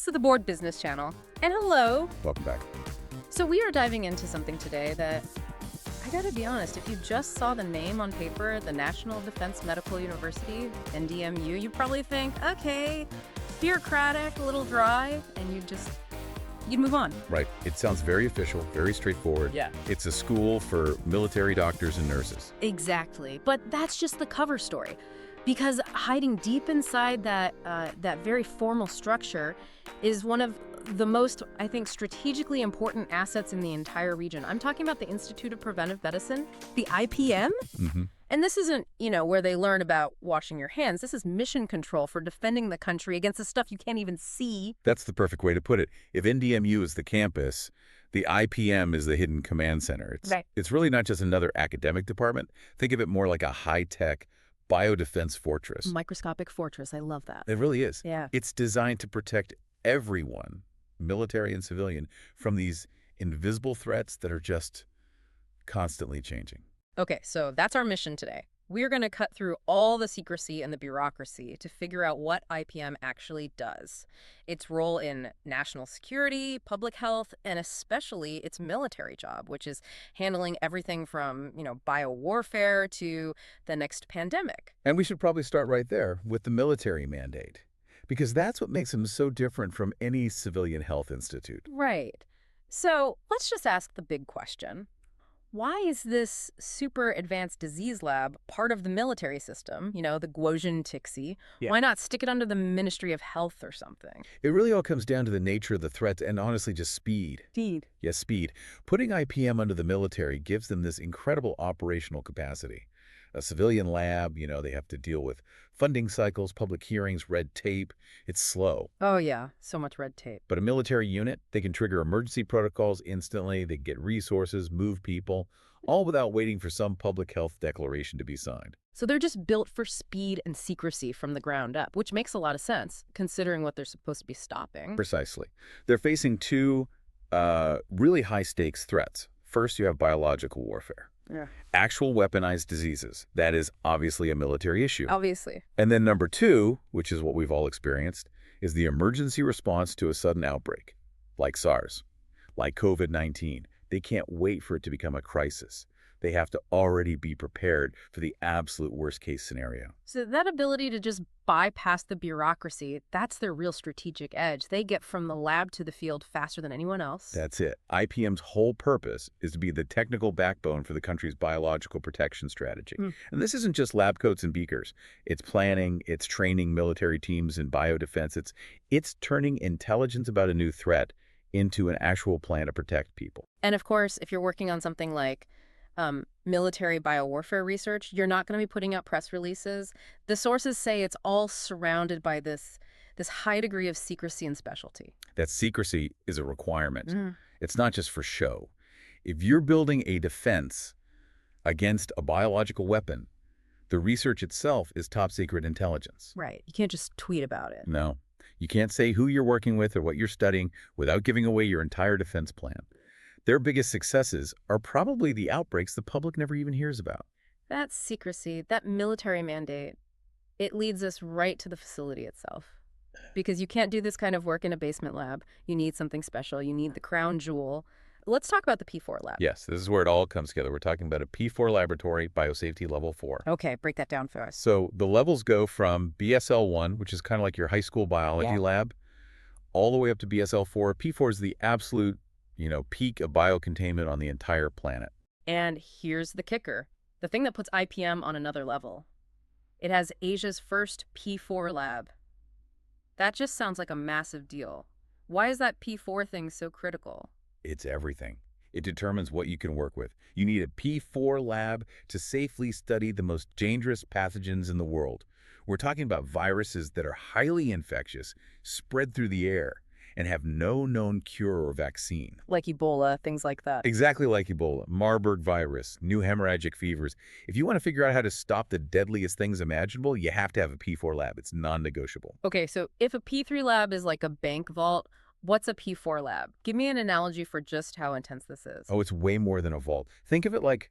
to the Board Business Channel. And hello. Welcome back. So we are diving into something today that, I gotta be honest, if you just saw the name on paper, the National Defense Medical University, NDMU, you'd probably think, okay, bureaucratic, a little dry, and you'd move on. Right. It sounds very official, very straightforward. Yeah. It's a school for military doctors and nurses. Exactly. But that's just the cover story. Because hiding deep inside that very formal structure is one of the most, I think, strategically important assets in the entire region. I'm talking about the Institute of Preventive Medicine, the IPM. Mm-hmm. And this isn't, where they learn about washing your hands. This is mission control for defending the country against the stuff you can't even see. That's the perfect way to put it. If NDMU is the campus, the IPM is the hidden command center. It's really not just another academic department. Think of it more like a high-tech biodefense fortress. Microscopic fortress. I love that. It really is. Yeah. It's designed to protect everyone, military and civilian, from these invisible threats that are just constantly changing. Okay, so that's our mission today. We're going to cut through all the secrecy and the bureaucracy to figure out what IPM actually does. Its role in national security, public health, and especially its military job, which is handling everything from, biowarfare to the next pandemic. And we should probably start right there with the military mandate, because that's what makes them so different from any civilian health institute. Right. So let's just ask the big question. Why is this super advanced disease lab part of the military system, the Guozhen Tixi? Yeah. Why not stick it under the Ministry of Health or something? It really all comes down to the nature of the threat and honestly just speed. Speed. Yes, speed. Putting IPM under the military gives them this incredible operational capacity. A civilian lab, they have to deal with funding cycles, public hearings, red tape. It's slow. Oh, yeah. So much red tape. But a military unit, they can trigger emergency protocols instantly. They get resources, move people, all without waiting for some public health declaration to be signed. So they're just built for speed and secrecy from the ground up, which makes a lot of sense, considering what they're supposed to be stopping. Precisely. They're facing two really high-stakes threats. First, you have biological warfare. Yeah. Actual weaponized diseases. That is obviously a military issue. Obviously. And then number two, which is what we've all experienced, is the emergency response to a sudden outbreak, like SARS, like COVID-19. They can't wait for it to become a crisis. They have to already be prepared for the absolute worst-case scenario. So that ability to just bypass the bureaucracy, that's their real strategic edge. They get from the lab to the field faster than anyone else. That's it. IPM's whole purpose is to be the technical backbone for the country's biological protection strategy. And this isn't just lab coats and beakers. It's planning, it's training military teams in biodefense. It's turning intelligence about a new threat into an actual plan to protect people. And of course, if you're working on something like military biowarfare research, you're not going to be putting out press releases. The sources say it's all surrounded by this high degree of secrecy and specialty. That secrecy is a requirement. It's not just for show. If you're building a defense against a biological weapon, the research itself is top secret intelligence. Right. You can't just tweet about it. No. You can't say who you're working with or what you're studying without giving away your entire defense plan. Their biggest successes are probably the outbreaks the public never even hears about. That secrecy, that military mandate, it leads us right to the facility itself. Because you can't do this kind of work in a basement lab. You need something special. You need the crown jewel. Let's talk about the P4 lab. Yes, this is where it all comes together. We're talking about a P4 laboratory, biosafety level 4. Okay, break that down for us. So the levels go from BSL-1, which is kind of like your high school biology lab, all the way up to BSL-4. P4 is the absolute peak of biocontainment on the entire planet. And here's the kicker, the thing that puts IPM on another level. It has Asia's first P4 lab. That just sounds like a massive deal. Why is that P4 thing so critical? It's everything. It determines what you can work with. You need a P4 lab to safely study the most dangerous pathogens in the world. We're talking about viruses that are highly infectious, spread through the air, and have no known cure or vaccine. Like Ebola, things like that. Exactly like Ebola, Marburg virus, new hemorrhagic fevers. If you want to figure out how to stop the deadliest things imaginable, you have to have a P4 lab. It's non-negotiable. Okay, so if a P3 lab is like a bank vault, what's a P4 lab? Give me an analogy for just how intense this is. Oh, it's way more than a vault. Think of it like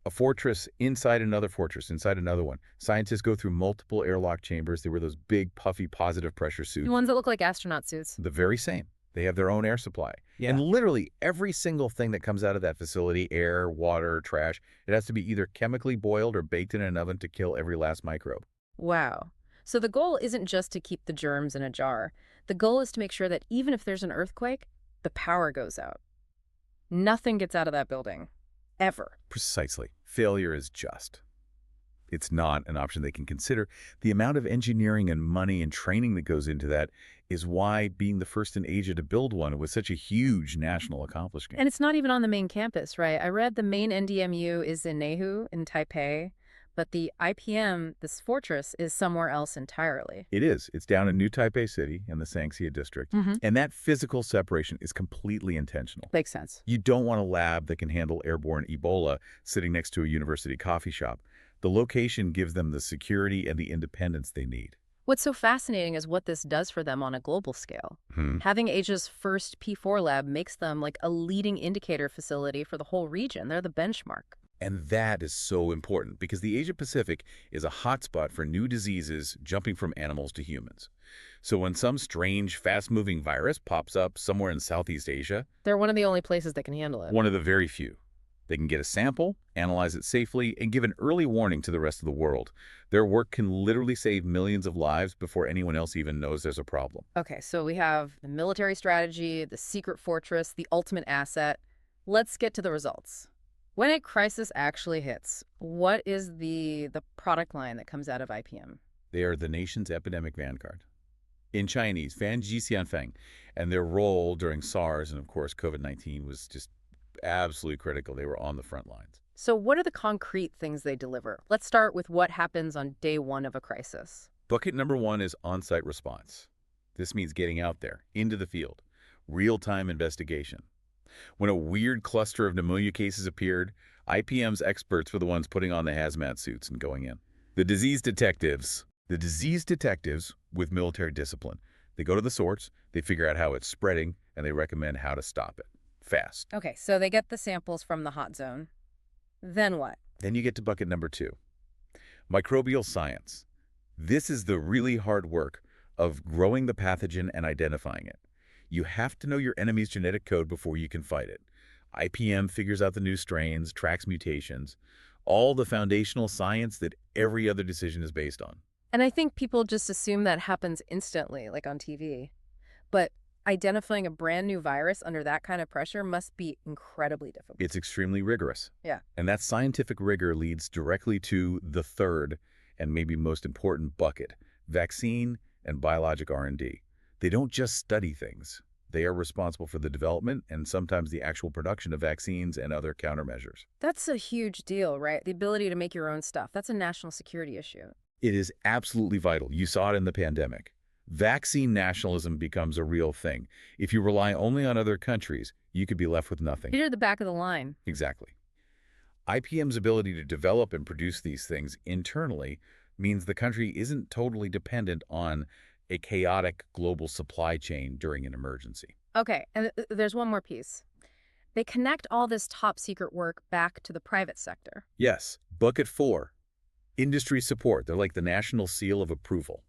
A fortress inside another fortress, inside another one. Scientists go through multiple airlock chambers. They wear those big, puffy, positive pressure suits. The ones that look like astronaut suits. The very same. They have their own air supply. Yeah. And literally every single thing that comes out of that facility, air, water, trash, it has to be either chemically boiled or baked in an oven to kill every last microbe. Wow. So the goal isn't just to keep the germs in a jar. The goal is to make sure that even if there's an earthquake, the power goes out. Nothing gets out of that building. Ever. Precisely. Failure is just. It's not an option they can consider. The amount of engineering and money and training that goes into that is why being the first in Asia to build one was such a huge national accomplishment. And it's not even on the main campus, right? I read the main NDMU is in Neihu, in Taipei, but the IPM, this fortress, is somewhere else entirely. It is. It's down in New Taipei City in the Sangxia district. And that physical separation is completely intentional. Makes sense. You don't want a lab that can handle airborne Ebola sitting next to a university coffee shop. The location gives them the security and the independence they need. What's so fascinating is what this does for them on a global scale. Having Asia's first P4 lab makes them like a leading indicator facility for the whole region. They're the benchmark. And that is so important because the Asia-Pacific is a hotspot for new diseases jumping from animals to humans. So when some strange, fast-moving virus pops up somewhere in Southeast Asia, They're one of the only places that can handle it. one of the very few. They can get a sample, analyze it safely, and give an early warning to the rest of the world. Their work can literally save millions of lives before anyone else even knows there's a problem. Okay, so we have the military strategy, the secret fortress, the ultimate asset. Let's get to the results. When a crisis actually hits, what is the product line that comes out of IPM? They are the nation's epidemic vanguard. In Chinese, Fan Ji Xianfeng, and their role during SARS and, of course, COVID-19 was just absolutely critical. They were on the front lines. So what are the concrete things they deliver? Let's start with what happens on day one of a crisis. Bucket number one is on-site response. This means getting out there, into the field, real-time investigation. When a weird cluster of pneumonia cases appeared, IPM's experts were the ones putting on the hazmat suits and going in. The disease detectives with military discipline. They go to the source, they figure out how it's spreading, and they recommend how to stop it. Fast. Okay, so they get the samples from the hot zone. Then what? Then you get to bucket number two. Microbial science. This is the really hard work of growing the pathogen and identifying it. You have to know your enemy's genetic code before you can fight it. IPM figures out the new strains, tracks mutations, all the foundational science that every other decision is based on. And I think people just assume that happens instantly, like on TV. But identifying a brand new virus under that kind of pressure must be incredibly difficult. It's extremely rigorous. Yeah. And that scientific rigor leads directly to the third and maybe most important bucket, vaccine and biologic R&D. They don't just study things. They are responsible for the development and sometimes the actual production of vaccines and other countermeasures. That's a huge deal, right? The ability to make your own stuff. That's a national security issue. It is absolutely vital. You saw it in the pandemic. Vaccine nationalism becomes a real thing. If you rely only on other countries, you could be left with nothing. You're at the back of the line. Exactly. IPM's ability to develop and produce these things internally means the country isn't totally dependent on a chaotic global supply chain during an emergency. Okay, and there's one more piece. They connect all this top secret work back to the private sector. Yes, bucket four, industry support. They're like the national seal of approval.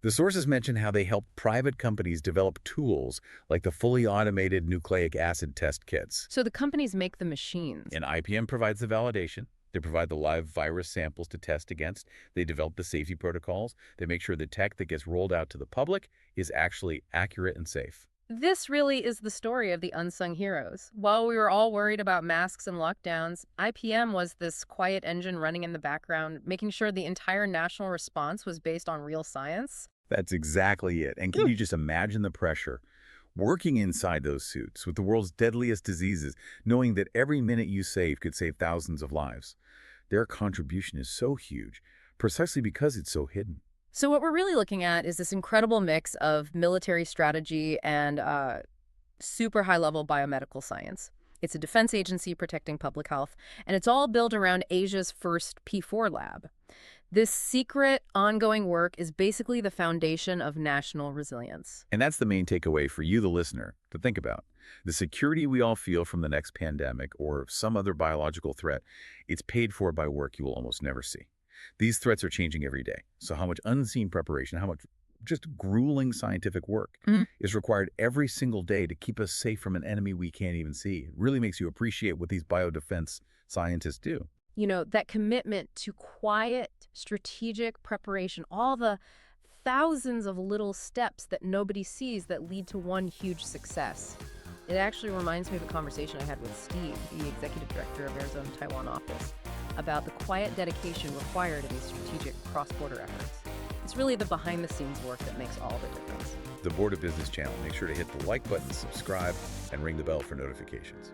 The sources mention how they help private companies develop tools like the fully automated nucleic acid test kits. So the companies make the machines. And IPM provides the validation. They provide the live virus samples to test against. They develop the safety protocols. They make sure the tech that gets rolled out to the public is actually accurate and safe. This really is the story of the unsung heroes. While we were all worried about masks and lockdowns, IPM was this quiet engine running in the background, making sure the entire national response was based on real science. That's exactly it. And can you just imagine the pressure? Working inside those suits with the world's deadliest diseases, knowing that every minute you save could save thousands of lives. Their contribution is so huge, precisely because it's so hidden. So what we're really looking at is this incredible mix of military strategy and super high-level biomedical science. It's a defense agency protecting public health, and it's all built around Asia's first P4 lab. This secret, ongoing work is basically the foundation of national resilience. And that's the main takeaway for you, the listener, to think about. The security we all feel from the next pandemic or some other biological threat, it's paid for by work you will almost never see. These threats are changing every day. So how much unseen preparation, how much just grueling scientific work is required every single day to keep us safe from an enemy we can't even see. It really makes you appreciate what these biodefense scientists do. You know, that commitment to quiet, strategic preparation, all the thousands of little steps that nobody sees that lead to one huge success. It actually reminds me of a conversation I had with Steve, the executive director of Arizona Taiwan office, about the quiet dedication required in these strategic cross-border efforts. It's really the behind-the-scenes work that makes all the difference. The Board of Business channel. Make sure to hit the like button, subscribe, and ring the bell for notifications.